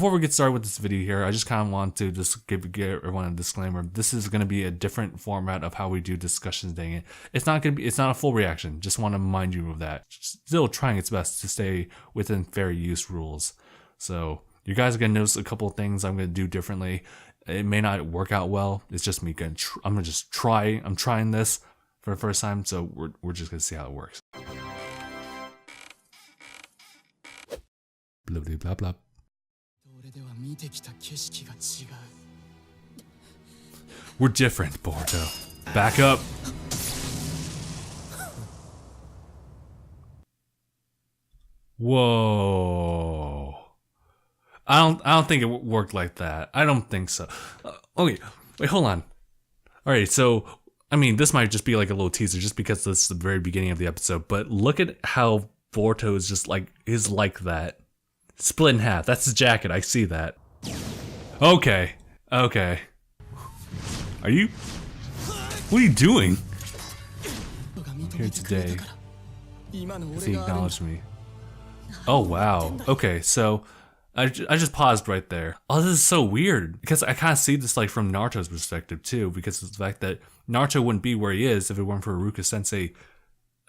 before we get started with this video here, I just kind of want to just give everyone a disclaimer. This is going to be a different format of how we do discussions. Dang it. It's not a full reaction. Just want to remind you of that. Still trying its best to stay within fair use rules. So you guys are going to notice a couple of things I'm going to do differently. It may not work out well. It's just me I'm going to just try. I'm trying this for the first time. So we're just going to see how it works. Blah, blah, blah, blah. We're different, Boruto. Back up. Whoa. I don't think it worked like that. I don't think so. Okay, wait, hold on. All right, so I mean, this might just be like a little teaser, just because this is the very beginning of the episode. But look at how Boruto is just like that. Split in half. That's his jacket. I see that. Okay. Okay. Are you? What are you doing? I'm here today. If he acknowledged me. Oh wow. Okay, so I just paused right there. Oh, this is so weird because I kind of see this like from Naruto's perspective too, because of the fact that Naruto wouldn't be where he is if it weren't for Iruka Sensei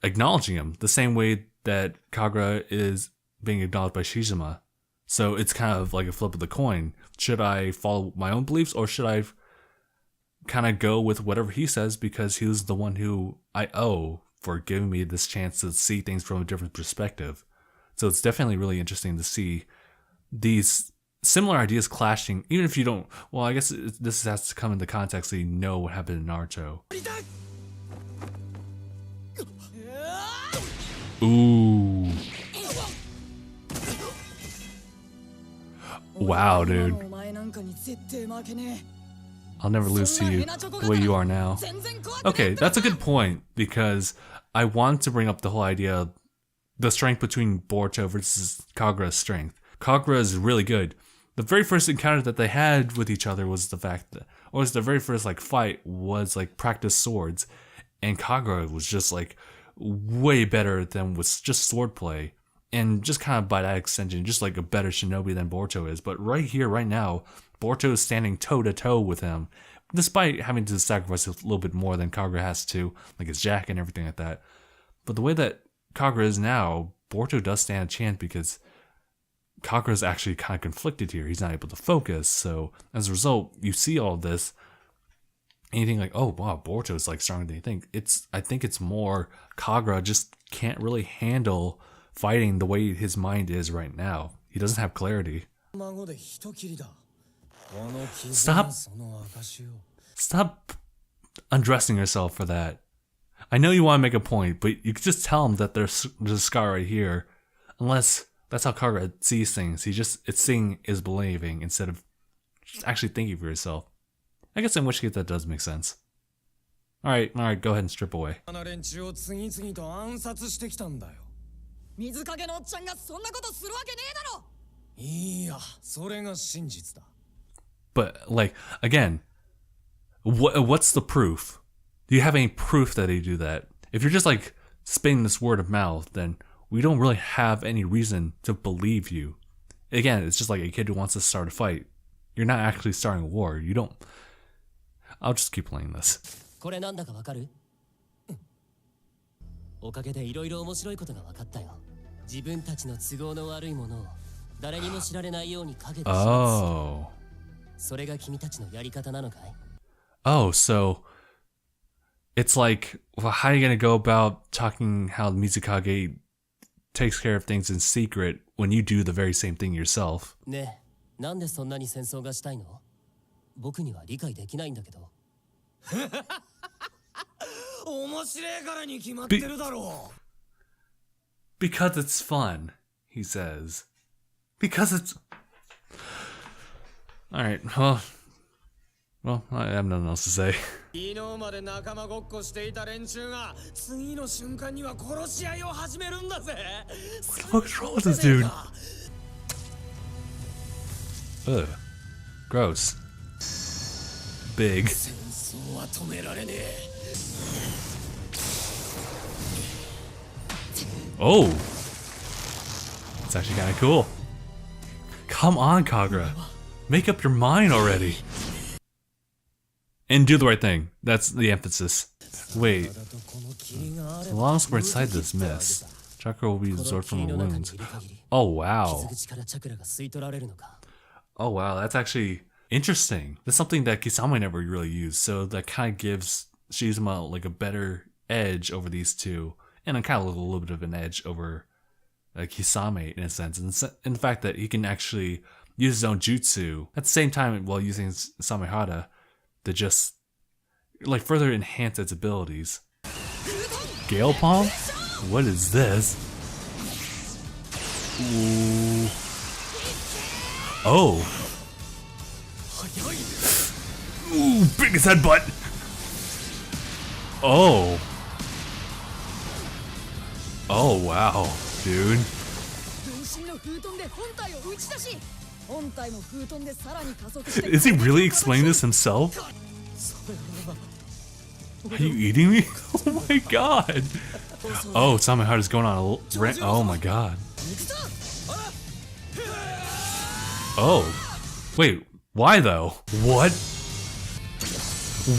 acknowledging him, the same way that Kagura is being acknowledged by Shizuma. So it's kind of like a flip of the coin. Should I follow my own beliefs, or should I kind of go with whatever he says because he was the one who I owe for giving me this chance to see things from a different perspective? So it's definitely really interesting to see these similar ideas clashing, even if you don't. Well, I guess this has to come into context so you know what happened in Naruto. Ooh. Wow, dude. I'll never lose to you the way you are now. Okay, that's a good point, because I want to bring up the whole idea of the strength between Boruto versus Kagura's strength. Kagura is really good. The very first encounter that they had with each other was the fact that, or was the very first like fight was like practice swords, and Kagura was just like way better than with just swordplay. And just kind of by that extension, just like a better shinobi than Boruto is. But right here, right now, Boruto is standing toe-to-toe with him, despite having to sacrifice a little bit more than Kagura has to, like his jacket and everything like that. But the way that Kagura is now, Boruto does stand a chance because Kagura is actually kind of conflicted here. He's not able to focus. So as a result, you see all this, and you think like, oh wow, Boruto is like stronger than you think. I think it's more Kagura just can't really handle fighting the way his mind is right now. He doesn't have clarity. Stop undressing yourself for that. I know you want to make a point, but you could just tell him that there's a scar right here. Unless that's how Kagura sees things. It's seeing is believing instead of just actually thinking for yourself. I guess in which case that does make sense. Alright, go ahead and strip away. But like, again, what's the proof? Do you have any proof that he do that? If you're just like spinning this word of mouth, then we don't really have any reason to believe you. Again, it's just like a kid who wants to start a fight. You're not actually starting a war. You don't. I'll just keep playing this. Oh. Oh, so it's like, well, how are you gonna go about talking how Mizukage takes care of things in secret when you do the very same thing yourself? Because it's fun, he says. Because it's... Alright, well, I have nothing else to say. What's wrong with this dude? Ugh. Gross. Big. Oh! It's actually kind of cool. Come on, Kagura. Make up your mind already. And do the right thing. That's the emphasis. Wait. As long as we're inside this mist, chakra will be absorbed from the wounds. Oh wow. Oh wow, that's actually interesting. That's something that Kisame never really used, so that kind of gives Shizuma like a better edge over these two, and kind of a little bit of an edge over Kisame in a sense, in the fact that he can actually use his own jutsu at the same time while using Samehada to just like further enhance its abilities. Gale Palm? What is this? Ooh. Oh. Ooh, biggest headbutt. Oh. Oh wow, dude. Is he really explaining this himself? Are you eating me? Oh my god. Oh, Samehada's going on a little rant. Oh my god. Oh. Wait, why though? What?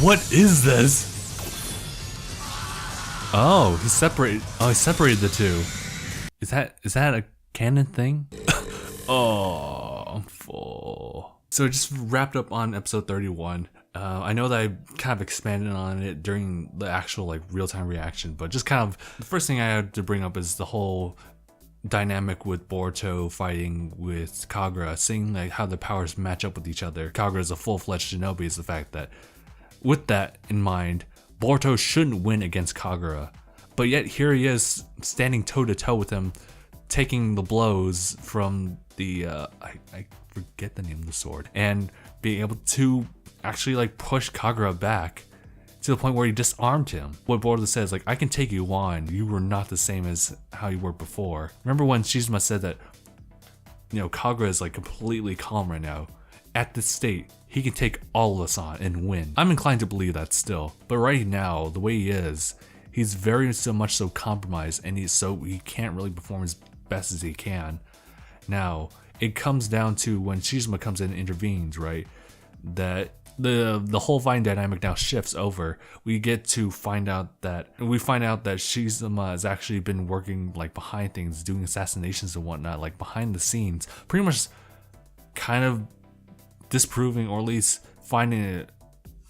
What is this? Oh, he separated the two. Is that a canon thing? Oh, I'm full. So it just wrapped up on episode 31. I know that I kind of expanded on it during the actual like real-time reaction, but just kind of the first thing I had to bring up is the whole dynamic with Boruto fighting with Kagura, seeing like how the powers match up with each other. Kagura is a full-fledged shinobi, is the fact that with that in mind, Boruto shouldn't win against Kagura, but yet here he is standing toe-to-toe with him, taking the blows from the I forget the name of the sword, and being able to actually like push Kagura back to the point where he disarmed him. What Boruto says, like, I can take you on, you were not the same as how you were before. Remember when Shizuma said that, you know, Kagura is like completely calm right now. At this state, he can take all of us on and win. I'm inclined to believe that still, but right now, the way he is, he's very so much so compromised, and he can't really perform as best as he can. Now, it comes down to when Shizuma comes in and intervenes, right? That the whole fighting dynamic now shifts over. We find out that Shizuma has actually been working like behind things, doing assassinations and whatnot, like behind the scenes, pretty much kind of disproving, or at least finding it,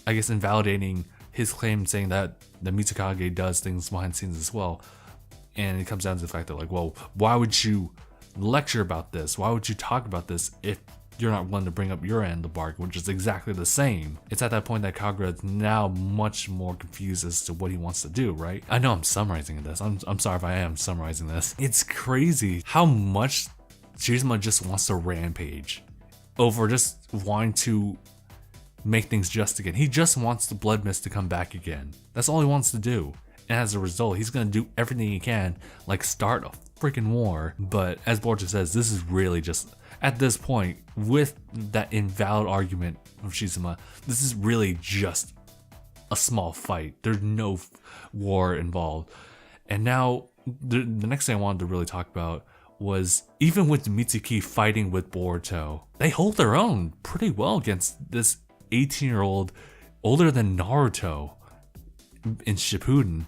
I guess, invalidating his claim, saying that the Mitsukage does things behind the scenes as well. And it comes down to the fact that, like, well, why would you lecture about this? Why would you talk about this if you're not willing to bring up your end of the bargain, which is exactly the same? It's at that point that Kagura is now much more confused as to what he wants to do, right? I know I'm summarizing this. I'm sorry if I am summarizing this. It's crazy how much Shizuma just wants to rampage over just wanting to make things just again. He just wants the blood mist to come back again. That's all he wants to do. And as a result, he's gonna do everything he can, like start a freaking war. But as Boruto says, this is really just, at this point, with that invalid argument of Shizuma, this is really just a small fight. There's no war involved. And now, the next thing I wanted to really talk about was, even with Mitsuki fighting with Boruto, they hold their own pretty well against this 18-year-old, older than Naruto in Shippuden.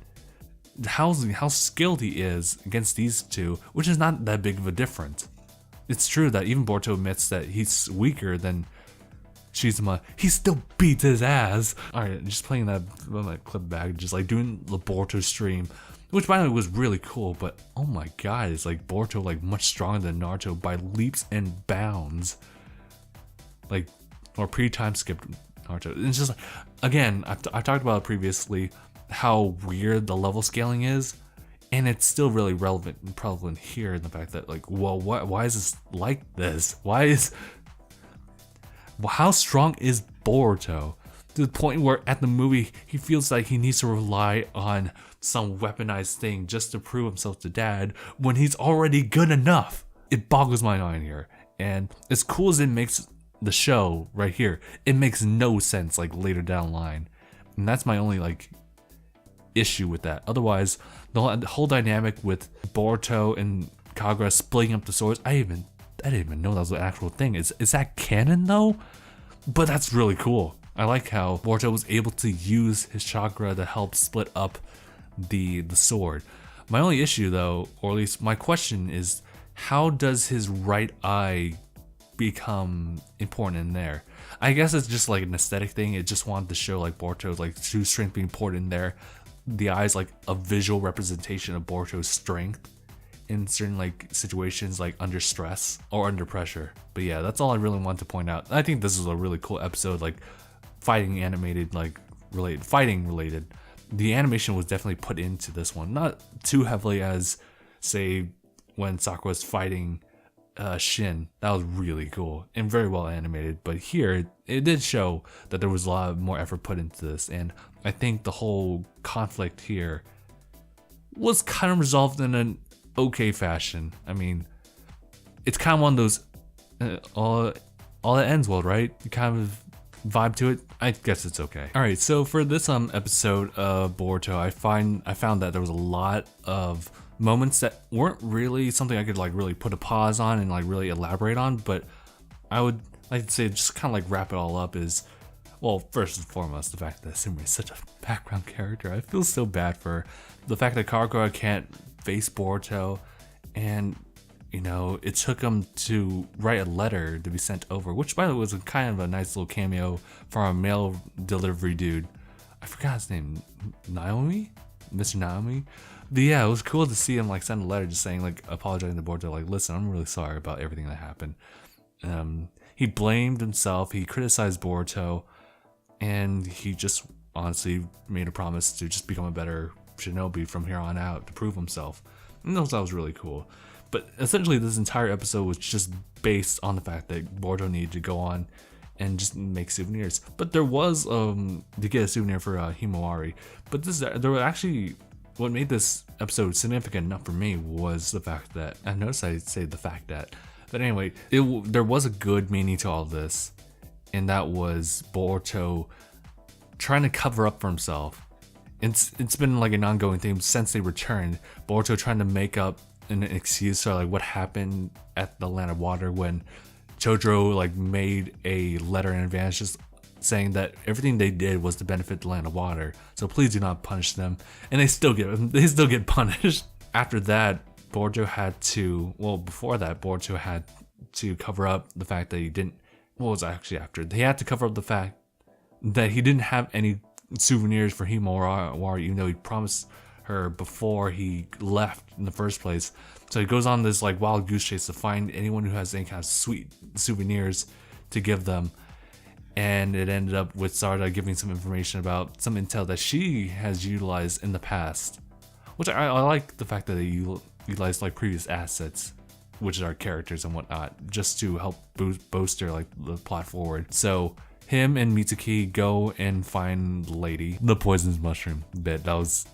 How skilled he is against these two, which is not that big of a difference. It's true that even Boruto admits that he's weaker than Shizuma. He still beats his ass. Alright, just playing that clip back, just like doing the Boruto stream, which by the way was really cool, but oh my god, it's like Boruto like much stronger than Naruto by leaps and bounds. Like, or pre-time skipped Naruto. It's just like, again, I've talked about it previously, how weird the level scaling is, and it's still really relevant and prevalent here in the fact that, like, well, why is this like this? How strong is Boruto? To the point where at the movie he feels like he needs to rely on some weaponized thing just to prove himself to dad when he's already good enough. It boggles my mind here. And as cool as it makes the show right here, it makes no sense like later down the line. And that's my only like issue with that. Otherwise, the whole dynamic with Boruto and Kagura splitting up the swords, I even I didn't even know that was an actual thing. Is that canon though? But that's really cool. I like how Boruto was able to use his chakra to help split up the sword. My only issue though, or at least my question is, how does his right eye become important in there? I guess it's just like an aesthetic thing. It just wanted to show like Boruto's like true strength being important in there. The eye's like a visual representation of Boruto's strength in certain like situations, like under stress or under pressure. But yeah, that's all I really want to point out. I think this is a really cool episode, like fighting animated, like fighting related. The animation was definitely put into this one, not too heavily as say when Sakura was fighting Shin. That was really cool and very well animated, but here it did show that there was a lot more effort put into this, and I think the whole conflict here was kind of resolved in an okay fashion. I mean, it's kind of one of those all that ends well, right? You kind of vibe to it. I guess it's okay. All right, so for this episode of Boruto, I found that there was a lot of moments that weren't really something I could like really put a pause on and like really elaborate on, but I would like to say just kind of like wrap it all up is, well, first and foremost, the fact that Sumire is such a background character. I feel so bad for the fact that Karakura can't face Boruto, and you know, it took him to write a letter to be sent over, which by the way was a kind of a nice little cameo from a mail delivery dude. I forgot his name, Naomi? Mr. Naomi? But yeah, it was cool to see him like send a letter just saying like apologizing to Boruto, like, listen, I'm really sorry about everything that happened. He blamed himself, he criticized Boruto, and he just honestly made a promise to just become a better shinobi from here on out to prove himself. And that was really cool. But essentially this entire episode was just based on the fact that Boruto needed to go on and just make souvenirs. But there was to get a souvenir for Himawari. But there were actually, what made this episode significant enough for me was the fact that, I noticed I say the fact that, but anyway, there was a good meaning to all this, and that was Boruto trying to cover up for himself. It's been like an ongoing thing since they returned. Boruto trying to make up an excuse for like what happened at the Land of Water when Chodro like made a letter in advance just saying that everything they did was to benefit the Land of Water, so please do not punish them. And they still get punished. After that, Boruto had to, well, before that, Boruto had to cover up the fact that he didn't, what was actually after? He had to cover up the fact that he didn't have any souvenirs for Himawari, even though he promised her before he left in the first place. So he goes on this like wild goose chase to find anyone who has any kind of sweet souvenirs to give them. And it ended up with Sarda giving some information about some intel that she has utilized in the past, which I like the fact that they utilized like previous assets, which are characters and whatnot, just to help bolster like the plot forward. So him and Mitsuki go and find the lady, the poisonous mushroom bit. That was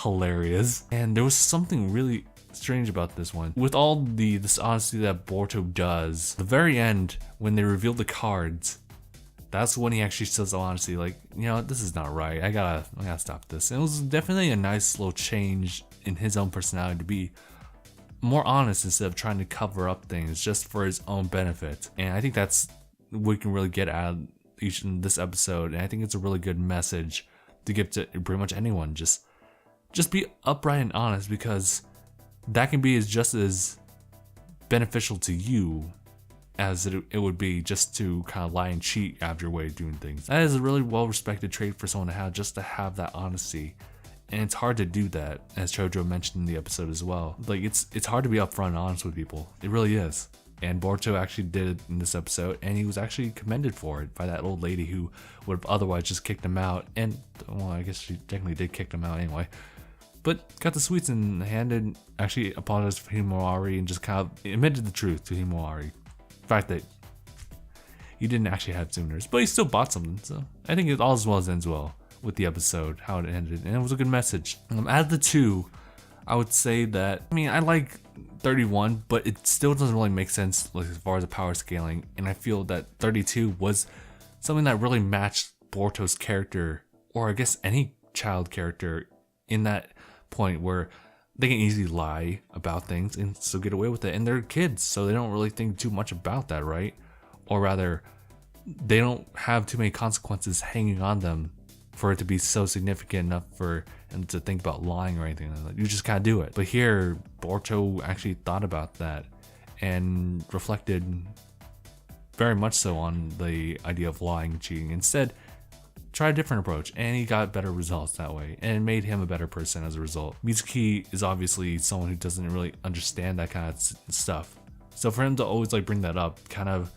hilarious. And there was something really strange about this one. With all the dishonesty that Boruto does, the very end, when they reveal the cards, that's when he actually says honestly, like, you know, this is not right. I gotta stop this. And it was definitely a nice little change in his own personality to be more honest instead of trying to cover up things just for his own benefit. And I think that's what we can really get out of this episode. And I think it's a really good message to give to pretty much anyone. Just be upright and honest, because that can be just as beneficial to you as it would be just to kind of lie and cheat after your way of doing things. That is a really well-respected trait for someone to have, just to have that honesty. And it's hard to do that, as Chodro mentioned in the episode as well. Like, it's hard to be upfront and honest with people. It really is. And Boruto actually did it in this episode, and he was actually commended for it by that old lady who would have otherwise just kicked him out. And, well, I guess she technically did kick him out anyway. But got the sweets and actually apologized for Himawari and just kind of admitted the truth to Himawari. The fact that he didn't actually have souvenirs, but he still bought something. So I think it all as well as ends well with the episode, how it ended, and it was a good message. Out of the two, I would say that, I mean, I like 31, but it still doesn't really make sense like as far as the power scaling, and I feel that 32 was something that really matched Boruto's character, or I guess any child character, in that point where they can easily lie about things and still get away with it. And they're kids, so they don't really think too much about that, right? Or rather, they don't have too many consequences hanging on them for it to be so significant enough for them to think about lying or anything like that. You just gotta do it. But here, Boruto actually thought about that and reflected very much so on the idea of lying and cheating. Instead, try a different approach, and he got better results that way, and it made him a better person as a result. Mitsuki is obviously someone who doesn't really understand that kind of stuff, so for him to always like bring that up, kind of,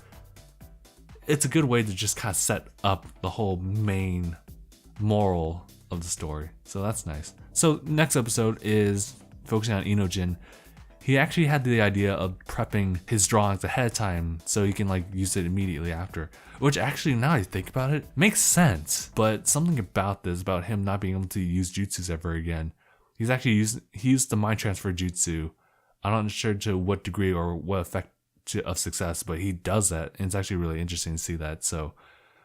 it's a good way to just kind of set up the whole main moral of the story. So that's nice. So next episode is focusing on Inojin. He actually had the idea of prepping his drawings ahead of time so he can like use it immediately after, which actually, now I think about it, makes sense. But something about this, about him not being able to use jutsus ever again, he used the mind transfer jutsu. I'm not sure to what degree or what effect of success, but he does that, and it's actually really interesting to see that. So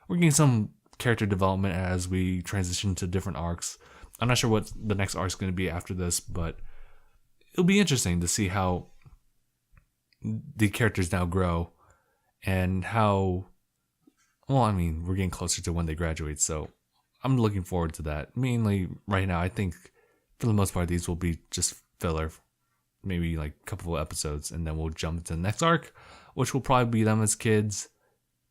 we're getting some character development as we transition to different arcs. I'm not sure what the next arc is going to be after this, but it'll be interesting to see how the characters now grow and how, well, I mean, we're getting closer to when they graduate, so I'm looking forward to that. Mainly right now, I think for the most part, these will be just filler, maybe like a couple of episodes, and then we'll jump into the next arc, which will probably be them as kids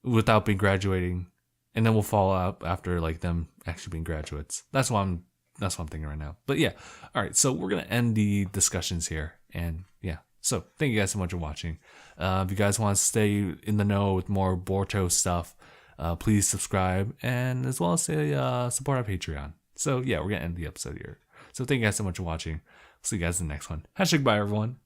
without being graduating, and then we'll follow up after like them actually being graduates. That's what I'm thinking right now. But yeah, all right, so we're gonna end the discussions here, and yeah, so thank you guys so much for watching. If you guys want to stay in the know with more Boruto stuff, please subscribe, and as well as support our Patreon. So yeah, we're gonna end the episode here. So thank you guys so much for watching. See you guys in the next one. #bye everyone.